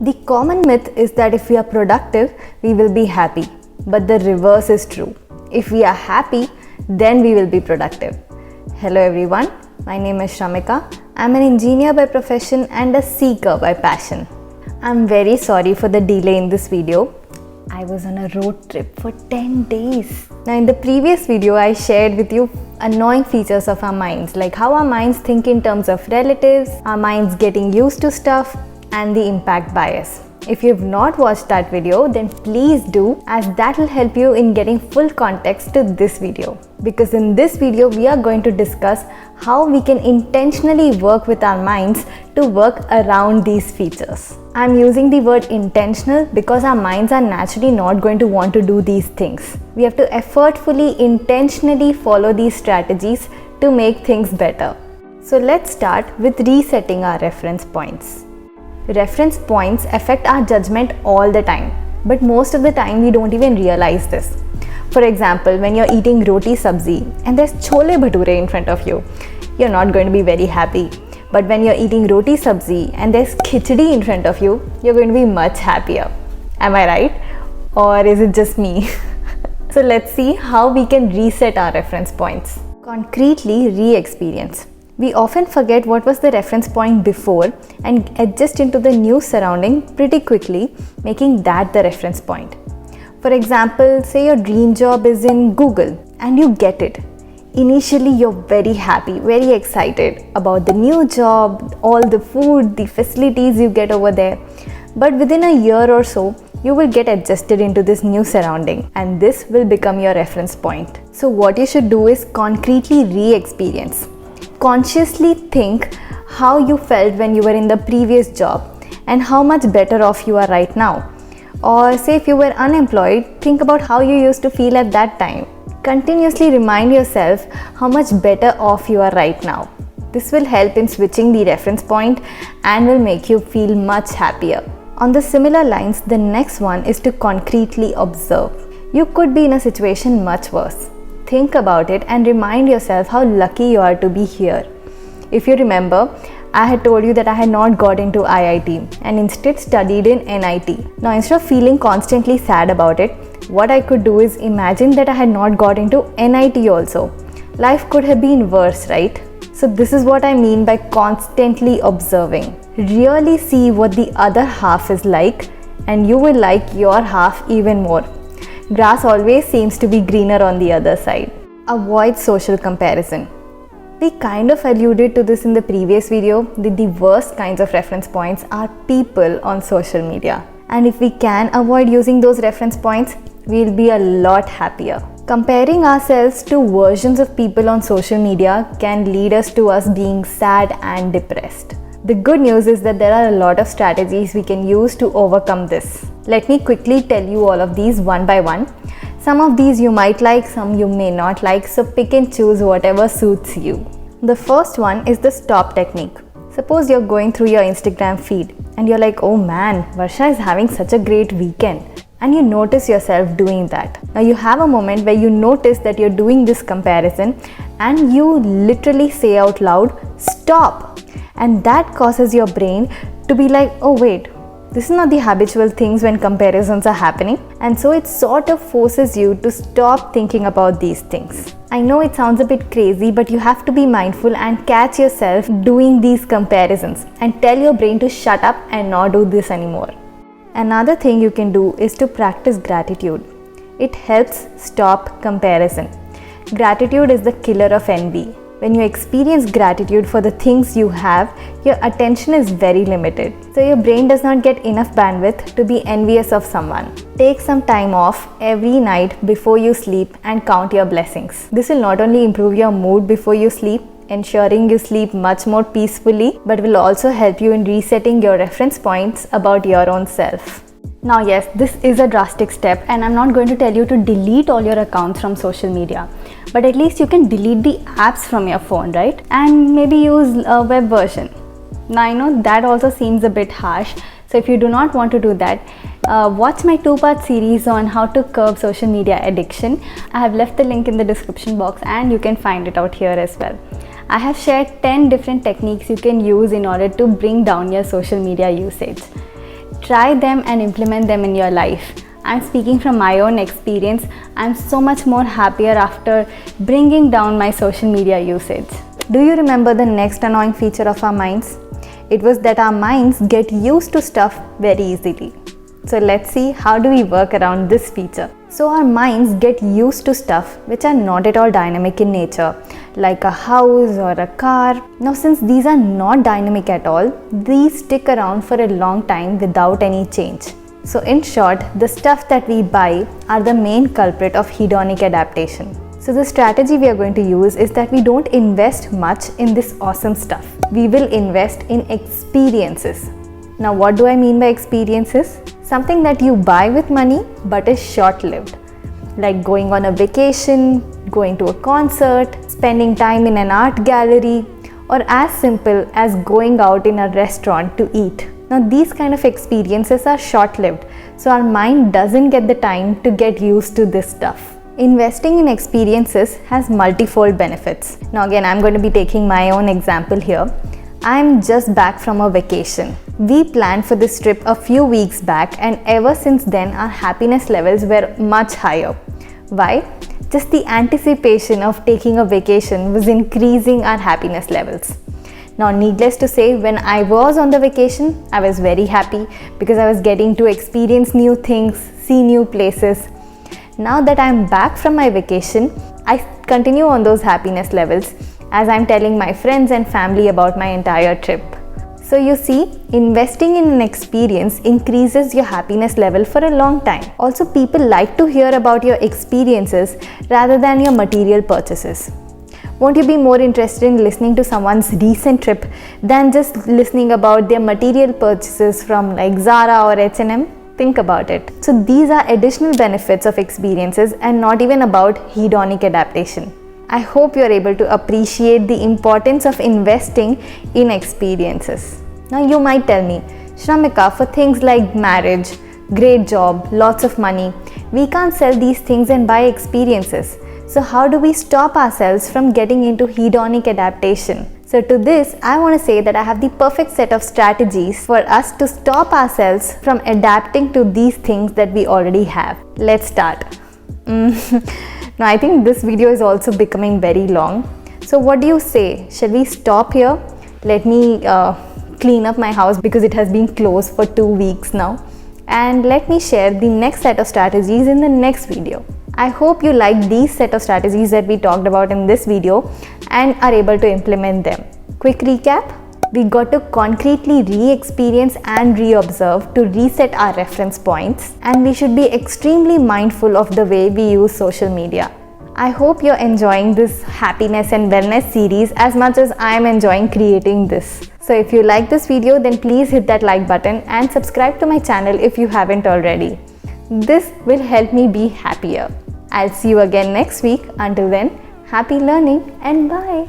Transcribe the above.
The common myth is that if we are productive, we will be happy. But the reverse is true. If we are happy, then we will be productive. Hello everyone, my name is Shramika. I'm an engineer by profession and a seeker by passion. I'm very sorry for the delay in this video. I was on a road trip for 10 days. Now in the previous video, I shared with you annoying features of our minds, like how our minds think in terms of relatives, our minds getting used to stuff, and the impact bias. If you have not watched that video, then please do, as that will help you in getting full context to this video. Because in this video, we are going to discuss how we can intentionally work with our minds to work around these features. I'm using the word intentional because our minds are naturally not going to want to do these things. We have to effortfully, intentionally follow these strategies to make things better. So let's start with resetting our reference points. Reference points affect our judgment all the time, but most of the time we don't even realize this. For example, when you're eating roti sabzi and there's chole bhature in front of you, you're not going to be very happy. But when you're eating roti sabzi and there's khichdi in front of you, you're going to be much happier. Am I right? Or is it just me? So let's see how we can reset our reference points. Concretely re-experience. We often forget what was the reference point before and adjust into the new surrounding pretty quickly, making that the reference point. For example, say your dream job is in Google and you get it. Initially, you're very happy, very excited about the new job, all the food, the facilities you get over there. But within a year or so, you will get adjusted into this new surrounding and this will become your reference point. So what you should do is concretely re-experience. Consciously think how you felt when you were in the previous job and how much better off you are right now. Or say if you were unemployed, think about how you used to feel at that time. Continuously remind yourself how much better off you are right now. This will help in switching the reference point and will make you feel much happier. On the similar lines, the next one is to concretely observe. You could be in a situation much worse. Think about it and remind yourself how lucky you are to be here. If you remember, I had told you that I had not got into IIT and instead studied in NIT. Now instead of feeling constantly sad about it, what I could do is imagine that I had not got into NIT also. Life could have been worse, right? So this is what I mean by constantly observing. Really see what the other half is like and you will like your half even more. Grass always seems to be greener on the other side. Avoid social comparison. We kind of alluded to this in the previous video that the worst kinds of reference points are people on social media. And if we can avoid using those reference points, we'll be a lot happier. Comparing ourselves to versions of people on social media can lead us to us being sad and depressed. The good news is that there are a lot of strategies we can use to overcome this. Let me quickly tell you all of these one by one. Some of these you might like, some you may not like, so pick and choose whatever suits you. The first one is the stop technique. Suppose you're going through your Instagram feed and you're like, oh man, Varsha is having such a great weekend. And you notice yourself doing that. Now you have a moment where you notice that you're doing this comparison and you literally say out loud, stop. And that causes your brain to be like, oh wait, this is not the habitual things when comparisons are happening. And so it sort of forces you to stop thinking about these things. I know it sounds a bit crazy, but you have to be mindful and catch yourself doing these comparisons and tell your brain to shut up and not do this anymore. Another thing you can do is to practice gratitude. It helps stop comparison. Gratitude is the killer of envy. When you experience gratitude for the things you have, your attention is very limited. So your brain does not get enough bandwidth to be envious of someone. Take some time off every night before you sleep and count your blessings. This will not only improve your mood before you sleep, ensuring you sleep much more peacefully, but will also help you in resetting your reference points about your own self. Now yes, this is a drastic step and I'm not going to tell you to delete all your accounts from social media. But at least you can delete the apps from your phone, right? And maybe use a web version. Now I know that also seems a bit harsh. So if you do not want to do that, watch my 2-part series on how to curb social media addiction. I have left the link in the description box and you can find it out here as well. I have shared 10 different techniques you can use in order to bring down your social media usage. Try them and implement them in your life. I'm speaking from my own experience. I'm so much more happier after bringing down my social media usage. Do you remember the next annoying feature of our minds? It was that our minds get used to stuff very easily. So let's see how do we work around this feature. So our minds get used to stuff which are not at all dynamic in nature, like a house or a car. Now since these are not dynamic at all, these stick around for a long time without any change. So in short, the stuff that we buy are the main culprit of hedonic adaptation. So the strategy we are going to use is that we don't invest much in this awesome stuff. We will invest in experiences. Now what do I mean by experiences? Something that you buy with money but is short-lived. Like going on a vacation, going to a concert, spending time in an art gallery, or as simple as going out in a restaurant to eat. Now these kind of experiences are short-lived, so our mind doesn't get the time to get used to this stuff. Investing in experiences has multifold benefits. Now again, I'm going to be taking my own example here. I'm just back from a vacation. We planned for this trip a few weeks back, and ever since then our happiness levels were much higher. Why? Just the anticipation of taking a vacation was increasing our happiness levels. Now needless to say, when I was on the vacation, I was very happy because I was getting to experience new things, see new places. Now that I'm back from my vacation, I continue on those happiness levels as I'm telling my friends and family about my entire trip. So you see, investing in an experience increases your happiness level for a long time. Also, people like to hear about your experiences rather than your material purchases. Won't you be more interested in listening to someone's recent trip than just listening about their material purchases from like Zara or H&M? Think about it. So these are additional benefits of experiences and not even about hedonic adaptation. I hope you are able to appreciate the importance of investing in experiences. Now you might tell me, Shramika, for things like marriage, great job, lots of money, we can't sell these things and buy experiences. So how do we stop ourselves from getting into hedonic adaptation? So to this, I want to say that I have the perfect set of strategies for us to stop ourselves from adapting to these things that we already have. Let's start. Now I think this video is also becoming very long. So what do you say? Shall we stop here? Let me clean up my house because it has been closed for 2 weeks now. And let me share the next set of strategies in the next video. I hope you like these set of strategies that we talked about in this video and are able to implement them. Quick recap. We got to concretely re-experience and re-observe to reset our reference points, and we should be extremely mindful of the way we use social media. I hope you're enjoying this happiness and wellness series as much as I am enjoying creating this. So if you like this video, then please hit that like button and subscribe to my channel if you haven't already. This will help me be happier. I'll see you again next week. Until then, happy learning and bye.